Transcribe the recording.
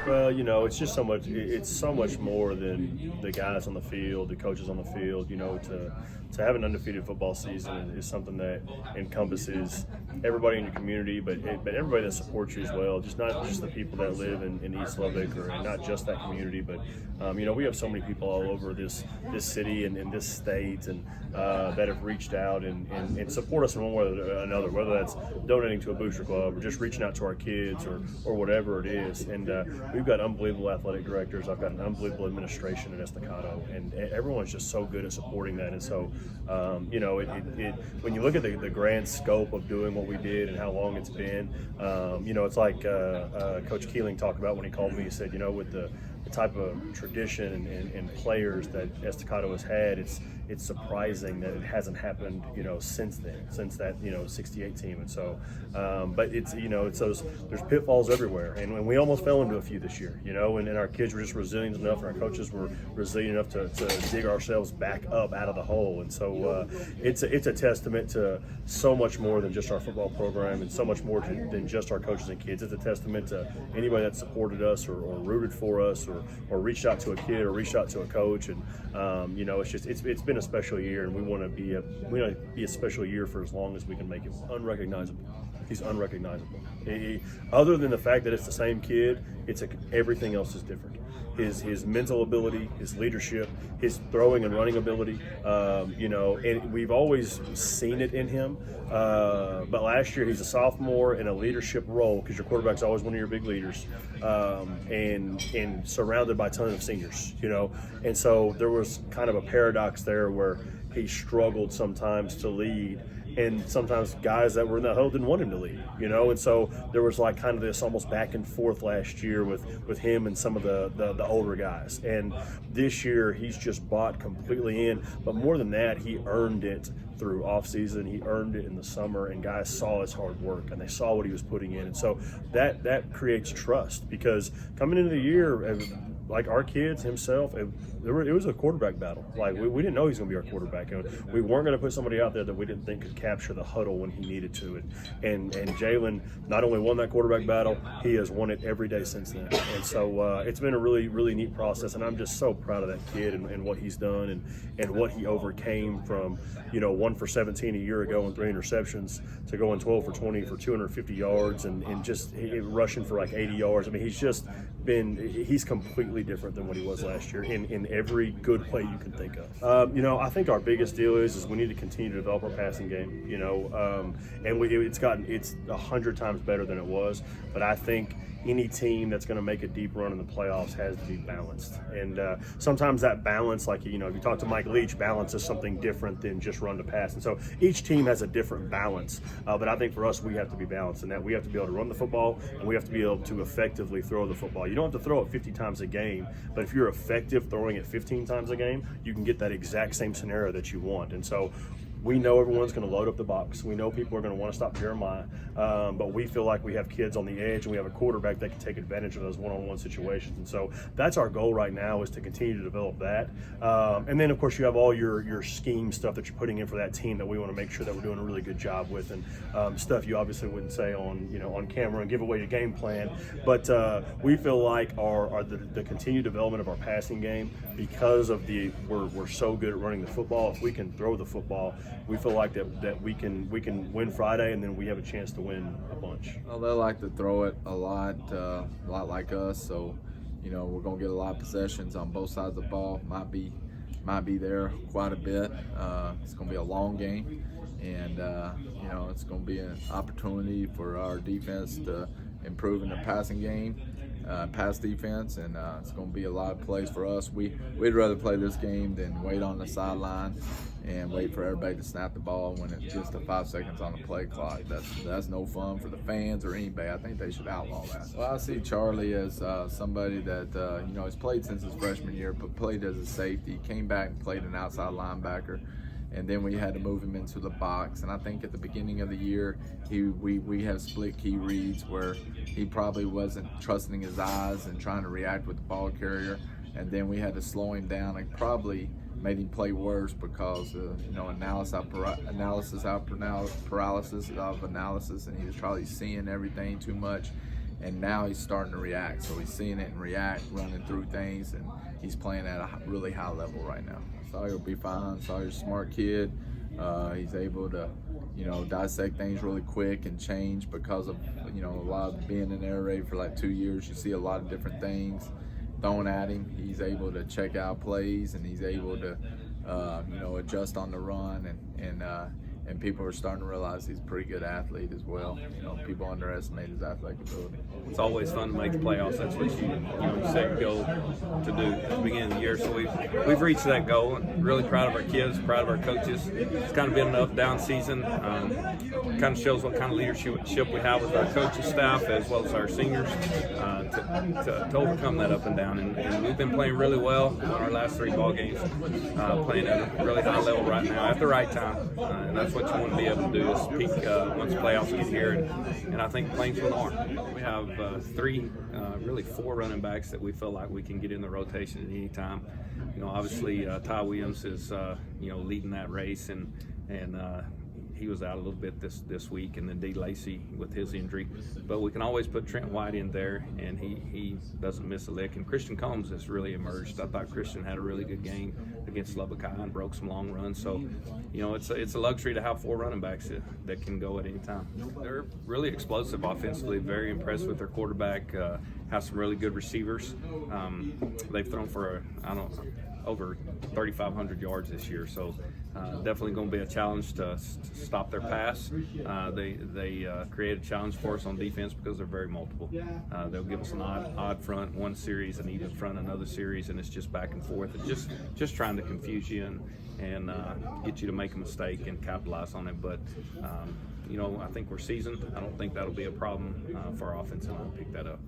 Well, you know, it's just so much. It's so much more than the guys on the field, the coaches on the field. You know, to have an undefeated football season is something that encompasses everybody in your community, but everybody that supports you as well. Just not just the people that live in East Lubbock, or not just that community, but you know, we have so many people all over this city and in this state, and that have reached out and support us in one way or another, whether that's donating to a booster club or just reaching out to our kids or whatever it is. And we've got unbelievable athletic directors. I've got an unbelievable administration at Estacado, and everyone's just so good at supporting that. And so, you know, when you look at the grand scope of doing what we did and how long it's been, you know, it's like Coach Keeling talked about when he called me. He said, you know, with the type of tradition and players that Estacado has had, it's surprising that it hasn't happened, you know, since that, you know, 68 team. And so, but it's, you know, it's there's pitfalls everywhere, and we almost fell into a few this year, you know, and our kids were just resilient enough, and our coaches were resilient enough to dig ourselves back up out of the hole. And so it's a testament to so much more than just our football program, and so much more than just our coaches and kids. It's a testament to anybody that supported us or rooted for us or reached out to a kid or reached out to a coach. And you know, it's been a special year, and we want to be a special year for as long as we can make it. Unrecognizable. He's unrecognizable. Other than the fact that it's the same kid, everything else is different. His mental ability, his leadership, his throwing and running ability, you know, and we've always seen it in him. But last year he's a sophomore in a leadership role, because your quarterback's always one of your big leaders, and surrounded by tons of seniors, you know. And so there was kind of a paradox there where he struggled sometimes to lead, and sometimes guys that were in that huddle didn't want him to lead, you know. And so there was like kind of this almost back and forth last year with him and some of the older guys. And this year he's just bought completely in, but more than that, he earned it through off season. He earned it in the summer, and guys saw his hard work and they saw what he was putting in. And so that creates trust, because coming into the year, like our kids, himself, it was a quarterback battle. Like we didn't know he was going to be our quarterback, and we weren't going to put somebody out there that we didn't think could capture the huddle when he needed to. And Jay'Lon not only won that quarterback battle, he has won it every day since then. And so it's been a really, really neat process, and I'm just so proud of that kid and what he's done and what he overcame from, you know, 1 for 17 a year ago and 3 interceptions to going 12 for 20 for 250 yards and just rushing for like 80 yards. I mean, he's completely different than what he was last year in every good way you can think of. You know, I think our biggest deal is we need to continue to develop our passing game, you know, and it's 100 times better than it was. But I think any team that's going to make a deep run in the playoffs has to be balanced. And sometimes that balance, like, you know, if you talk to Mike Leach, balance is something different than just run to pass. And so each team has a different balance. But I think for us, we have to be balanced in that we have to be able to run the football, and we have to be able to effectively throw the football. You don't have to throw it 50 times a game, but if you're effective throwing it 15 times a game, you can get that exact same scenario that you want. And so we know everyone's going to load up the box. We know people are going to want to stop Jeremiah, but we feel like we have kids on the edge, and we have a quarterback that can take advantage of those one-on-one situations. And so that's our goal right now, is to continue to develop that. And then, of course, you have all your scheme stuff that you're putting in for that team that we want to make sure that we're doing a really good job with, and stuff you obviously wouldn't say on camera and give away your game plan. But we feel like the continued development of our passing game, because of we're so good at running the football. If we can throw the football, we feel like that we can win Friday, and then we have a chance to win a bunch. Well, they like to throw it a lot like us. So, you know, we're gonna get a lot of possessions on both sides of the ball. Might be there quite a bit. It's gonna be a long game, and you know, it's gonna be an opportunity for our defense to improve in the passing game. Pass defense, and it's going to be a lot of plays for us. We'd rather play this game than wait on the sideline and wait for everybody to snap the ball when it's just 5 seconds on the play clock. That's no fun for the fans or anybody. I think they should outlaw that. Well, I see Charlie as somebody that you know, has played since his freshman year, but played as a safety, came back and played an outside linebacker. And then we had to move him into the box. And I think at the beginning of the year, we have split key reads where he probably wasn't trusting his eyes and trying to react with the ball carrier. And then we had to slow him down and probably made him play worse because analysis paralysis of analysis, and he was probably seeing everything too much. And now he's starting to react. So he's seeing it and react, running through things, and he's playing at a really high level right now. Sawyer will be fine. Sawyer's a smart kid. He's able to, dissect things really quick and change because of, a lot of being in air raid for like 2 years. You see a lot of different things thrown at him. He's able to check out plays, and he's able to, adjust on the run, and people are starting to realize he's a pretty good athlete as well. People underestimate his athletic ability. It's always fun to make the playoffs. That's what you set your goal to do at the beginning of the year. So we've reached that goal, and really proud of our kids, proud of our coaches. It's kind of been an up-down season. Kind of shows what kind of leadership we have with our coaching staff as well as our seniors to overcome that up and down. And we've been playing really well in our last 3 ball games, playing at a really high level right now at the right time. And that's what you want to be able to do is peak once playoffs get here, and I think Plainsville are. We have 4 running backs that we feel like we can get in the rotation at any time. Obviously Ty Williams is leading that race, and he was out a little bit this week, and then D. Lacey with his injury. But we can always put Trent White in there, and he doesn't miss a lick. And Christian Combs has really emerged. I thought Christian had a really good game against Lubbock High and broke some long runs. So, it's a luxury to have 4 running backs that can go at any time. They're really explosive offensively, very impressed with their quarterback, have some really good receivers. They've thrown for, over 3,500 yards this year, so definitely going to be a challenge to stop their pass. They create a challenge for us on defense because they're very multiple. They'll give us an odd front one series, an even front another series, and it's just back and forth. It's just trying to confuse you and get you to make a mistake and capitalize on it. But I think we're seasoned. I don't think that'll be a problem for our offense, and I'll pick that up.